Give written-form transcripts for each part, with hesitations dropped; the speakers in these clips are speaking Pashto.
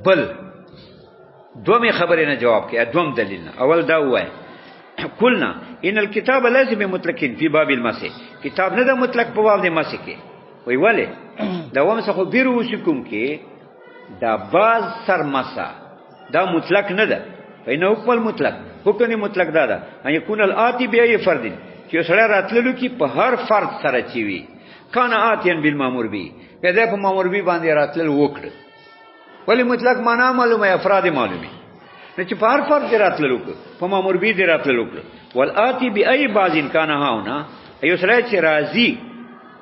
بل دومې خبرې نه جواب کې دوم دلیل نه اول دا وای قلنا ان الكتاب ليس بمطلق في باب المسح کتاب نه د مطلق په باب د مسح کې وی وله دا ومسخو بیروسکم کې دا باز سر مسح دا مطلق نه ده فإنه حکم مطلق حکم مطلق دا ده ان يكون الآتي بأي فرد چې سره راتللو کې په هر فرد سره چی وي کان آتین بالمامور بی پیدا په مامور بی باندې راتلل وکړه ولی مطلق معنا معلومه افراد معلومه نه چې په هر فرد راتلل وکړه په مامور بی راتلل وکړه والآتی بأي باز کان هاونا ایو سره چې راضی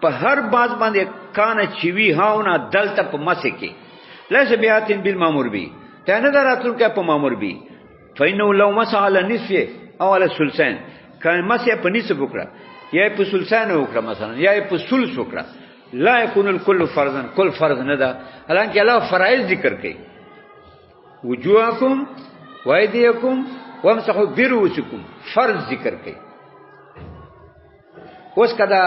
په هر باز باندې کان چی وی هاونا دلته په مسه کې ليس بیاتین بالمامور بی تنه دراتل کې په مامور بی فإنه لو مسح على النصف او على الثلثين کله مسح په نصف وکړه یا په ثلثان وکړه مثلا یا په ثلث وکړه لا يكون الكل فرضا كل فرض نه ده حالانکه الله فرائض ذکر کوي وجوهکم وایدیکم وامسحوا برؤوسکم فرض ذکر کوي اوس کدا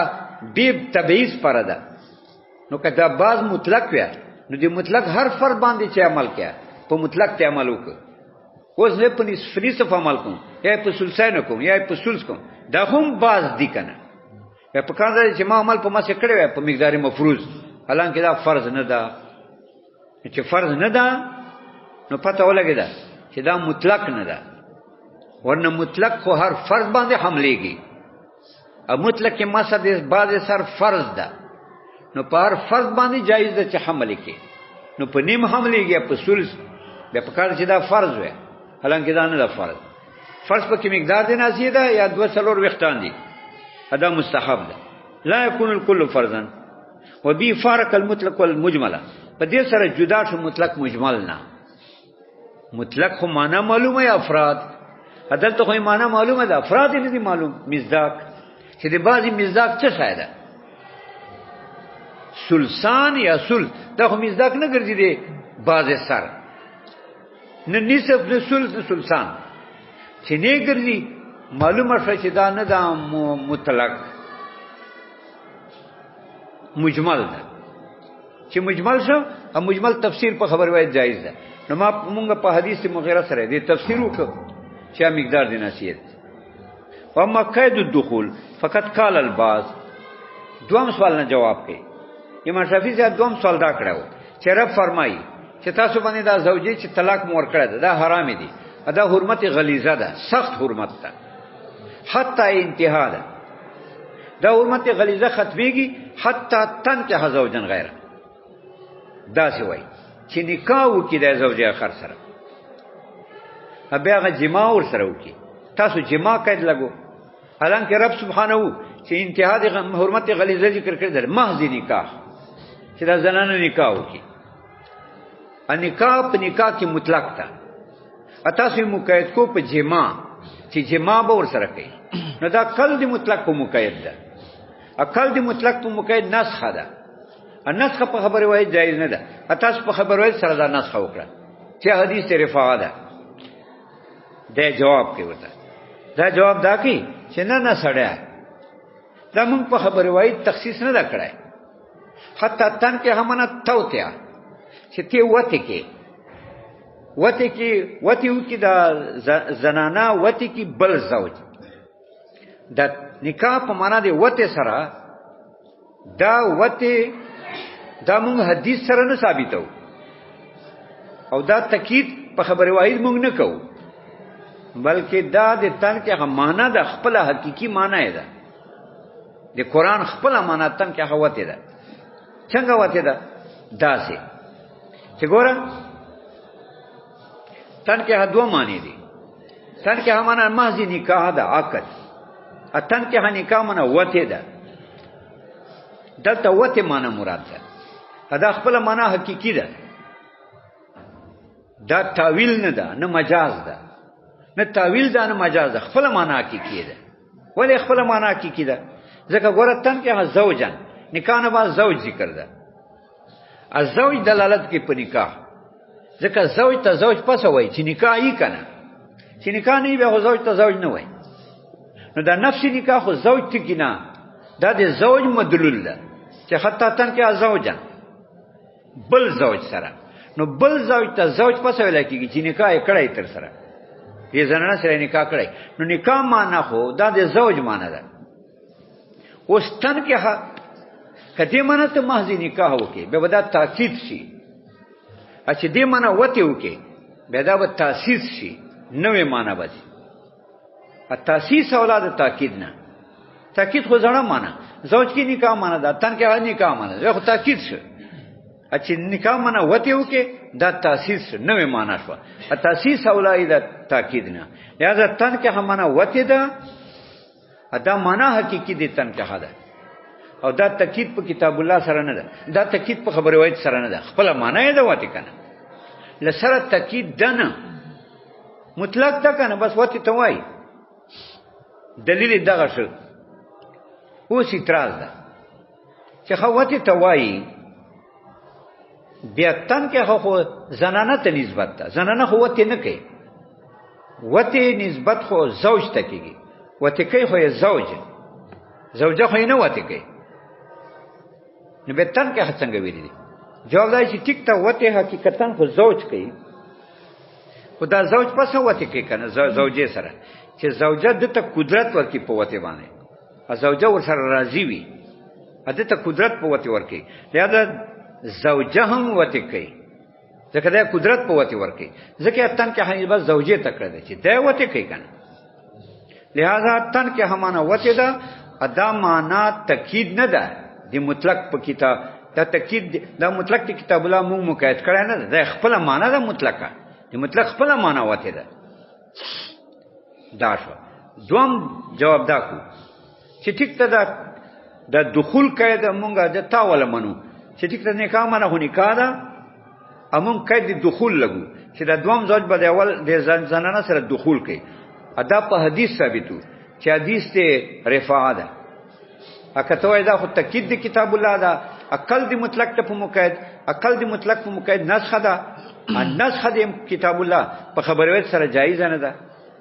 بیب تبعیض پر ده نو کدا بعض مطلق وي نو دی مطلق هر فرد باندې چې عمل کیا په مطلق ته عمل وکړه اوس نه په نصف عمل کوم یا په ثلثان کوم یا په ثلث کوم دا هم باز دي کنه په کار دی چې ما عمل په مسه کړی وي په مقدار مفروض حالانکه دا فرض نه ده چې فرض نه ده نو پته ولګی دا چې دا مطلق نه ده ورنه مطلق خو هر فرض باندې حملېږي او مطلق کې مسه د بعض سر فرض ده نو په هر فرض باندې جایز ده چې حمل کې نو په نیم حملېږي په ثلث به په کار چې دا فرض وي حالانکه دا نه ده فرض په کې مقدار دی نازیه ده یا 2 3 وختان دي هذا مستحب ده لا يكون الكل فرضا وبي فارق المطلق والمجمل په دې سره جدا شو مطلق مجمل نه مطلق خو معنا معلومه یا افراد عدالت خو معنا معلومه ده افراد نه دي معلوم مصداق چې د بعضی مصداق څه فائدہ سلسان یا سل دا خو مصداق نه ګرځي دي بعض سر نه نصف نه سلس نه سلسان چې نه ګرځي معلومه شوه چې دا نه دا مطلق مجمل ده چې مجمل شو او مجمل تفسیر په خبر وای جایز ده نو ما مونږ په حدیث مغیره سره دې تفسیر وکړو چې مقدار د نصیحت واما قید الدخول فقط قال الباز دوم سوال نه جواب کړي امام شافعی صاحب دوم سوال دا کړو چې رب فرمایي چې تاسو باندې دا زوجي چې طلاق مور کړه دا حرام دي دا حرمت غلیظه ده سخت حرمت ده حتی انتها ده دا حرمت غلیظه ختمیږي حتی تنکح زوجا غیره دا سی وای چې نکاح وکړي د زوجي اخر سره بیا جما ور سره وکړي تاسو جما قید لګو حالانکه رب سبحانه چې انتها د حرمت غلیظه ذکر کړی ده محض نکاح چې دا زنانه نکاح وکړي ان نکاح په نکاح کې مطلق ده تاسو مقید کو په جما چې جما به ور سره کوي نو دا کل دی مطلق په مقید ده اکل دی مطلق په مقید نسخه ده النسخه په خبره وای جایز نه ده تاسو په خبره وای سره دا نسخه وکړه چې حدیث رفاعه ده دا جواب کوي ورته دا جواب دا کوي چې نه سړیا دا موږ په خبره وای تخصیص نه دا کړای حتی تن کې همنه توتیا چې تی وته کې دا زنانا وته کې بل زوج دا نکاح په معنا دی وته سره دا وته دا موږ حدیث سره نه ثابتو او دا تاکید په خبره واحد موږ نه کوو بلکې دا د تن کې معنا د خپل حقيقي معنا ده د قران خپل معنا تن کې هوته ده څنګه وته ده داسې چې ګوره تن کې دوه معنی دي تن کې معنا محض نکاح ده عقد اتن کې نکاح معنا وته ده دلته وته معنا مراد ده دا خپل معنا حقيقي ده دا تعویل نه ده نه مجاز ده نه تعویل ده نه مجاز ده خپل معنا حقيقي ده ولې خپل معنا حقيقي ده ځکه ګوره تن کې زوجان نکاح نه بعد زوج ذکر ده الزوج دلالت کې په نکاح ځکه زوج ته زوج پس وای چې نکاح یې کنه چې نکاح نه به زوج ته زوج نه وای نو دا نفس نکاح خو زوج ته کینا دا د زوج مدلول ده چې حتی تن کې زوجان بل زوج سره نو بل زوج ته زوج پس ویل کېږي چې نکاح یې کړی تر سره دې زنانه سره نکاح کړی نو نکاح معنا خو دا د زوج معنا ده اوس تنکحه کدی معنا ته محض نکاح وکي به ودا تاکید شي چې دې معنا وته وکي به دا به تاسیس شي نوې معنا بچي تاسیس اولاد تاکید نه تاکید خو ځړه معنا زوج کی نکاح معنا ده تنکحه نکاح معنا ده خو تاکید شي چې نکاح معنا وته وکي دا تاسیس نوې معنا شو تاسیس اولاد د تاکید نه لہذا تنکحه معنا وته ده دا معنا حقيقي دي تنکحه ده او دا تاکید په کتاب الله سره نه ده دا تاکید په خبره وایي سره نه ده خپل معنا یې ده وته کنه لسره تاکید ده نه مطلق ده کنه بس وته ته وایي دلیل دغه شو اوس اعتراض ده چې خو وته ته وایي بیا تنکحه خو زنانه ته نسبت ده زنانه خو وته نه کوي وته نسبت خو زوج ته کیږي وته کوي خو زوج زوجه خو نه وته کوي نو به تنکحه څنګه ویلي دي جواب دی چې ټیک ته وته حقیقتا خو زوج کوي خدا زوج پس وته کوي کنه زوجه سره چې زوجه دته قدرت ورکی په وته باندې زوجه ور سره راضي وي دته قدرت په وته ورکی لہذا زوجه هم وته کوي ځکه دا قدرت په وته ورکی ځکه تنکحه بس زوجه تکړه دي چې دا وته کوي کنه لہذا تنکحه معنا وته ده ادا معنا تاکید نه ده دی مطلق په کتاب دا تاکید دا مطلق دی کتاب الله مو مقید کړه نه ده خپل معنا ده مطلقه دی مطلق خپل معنا وته ده دا شو دوم جواب دا کو چې ټیک ته دا دخول قاعده مونږه د تاول منو چې ټیک ته نکاح معنا هو نکاح ده امون قید دخول لګو چې دا دوم زوج به اول د زنانه سره دخول کوي ادا په حدیث ثابتو چې حدیث ته رفاعه ده اکته دا خو تاکید دی کتاب الله دا عقل دی مطلق ته په مقید عقل دی مطلق په مقید نسخه ده النسخ دی کتاب الله په خبره سره جایز نه ده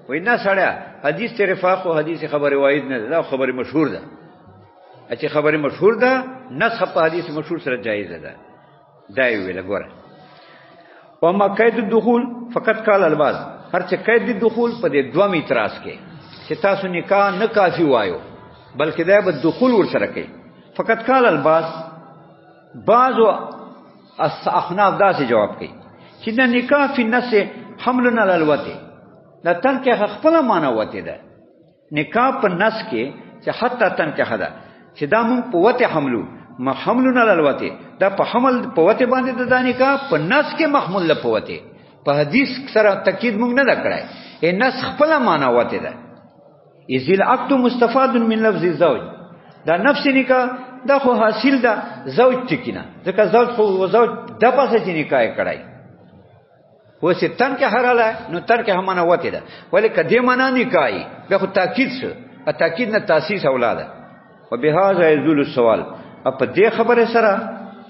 وای نه سړیا حدیث ته رفاعه او حدیث خبره واحد نه ده خبره مشهور ده چې خبره مشهور ده نسخه په حدیث مشهور سره جایز ده دا ویل غوړه او ما قید الدخول فقط قال الباز هر چې قید الدخول په دې دوم اعتراض کې چې تاسو نکاح نه کافی وایو بلکې دا به دخول ور سره کوي فقط قال الباز بعضو احناف دا سے جواب کوي چې دا نکاح فی النفس حمل علی الوته دا تنکحه خپل معنا وته ده نکاح په نفس کې چې حتی تنکحه ده چې دا مونږ په وته حملو ما حملنا للوته دا په حمل په وته باندې د نکاح په نس کې محمول په وته په حدیث سره تاکید مونږ نه کړای ا نس خپل معنا وته ده اذل عقد مستفاد من لفظ الزوج دا نفس نکاح دا خو حاصل ده زوج ټکینه ځکه زوج خو زوج د پاسه چې نکاح کړای وسه تن کې حراله نو تر کې همانه وته ده ولی کدی معنا نکاح به خو تاکید سره تاکید نه تاسیس اولاده وبهذا يزول السوال په دې خبره سره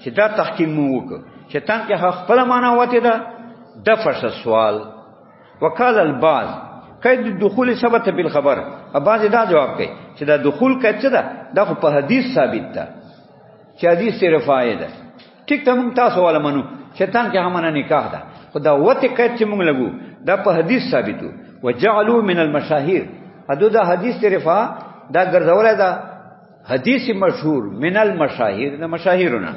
چې دا تحقیق مو وکړ چې تان کې خپل معنا وته ده د فرش سوال وقال البعض قید الدخول ثبت بالخبر بعض دا جواب کوي چې دا دخول کچ ده دا خو په حدیث ثابت ده چې حدیث رفاعه ده ټیک ته موږ تاسو ولا منو چې تان کې همانه نکاح ده خدا وته کچ چې موږ لګو دا په حدیث ثابتو وجعلوا من المشاهير حدود حدیث رفاعه دا ګرځول ده حدیث مشهور من المشاهير د مشاهیرنا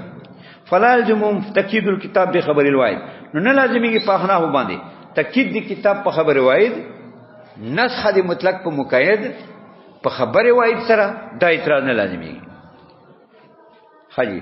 فلا الجمم تاکید الكتاب بخبر الواحد نو نه لازمي په خنا هو باندې تاکید د کتاب په خبر واحد نسخ د مطلق په مقید په خبر واحد سره دا اعتراض نه لازمي حاجی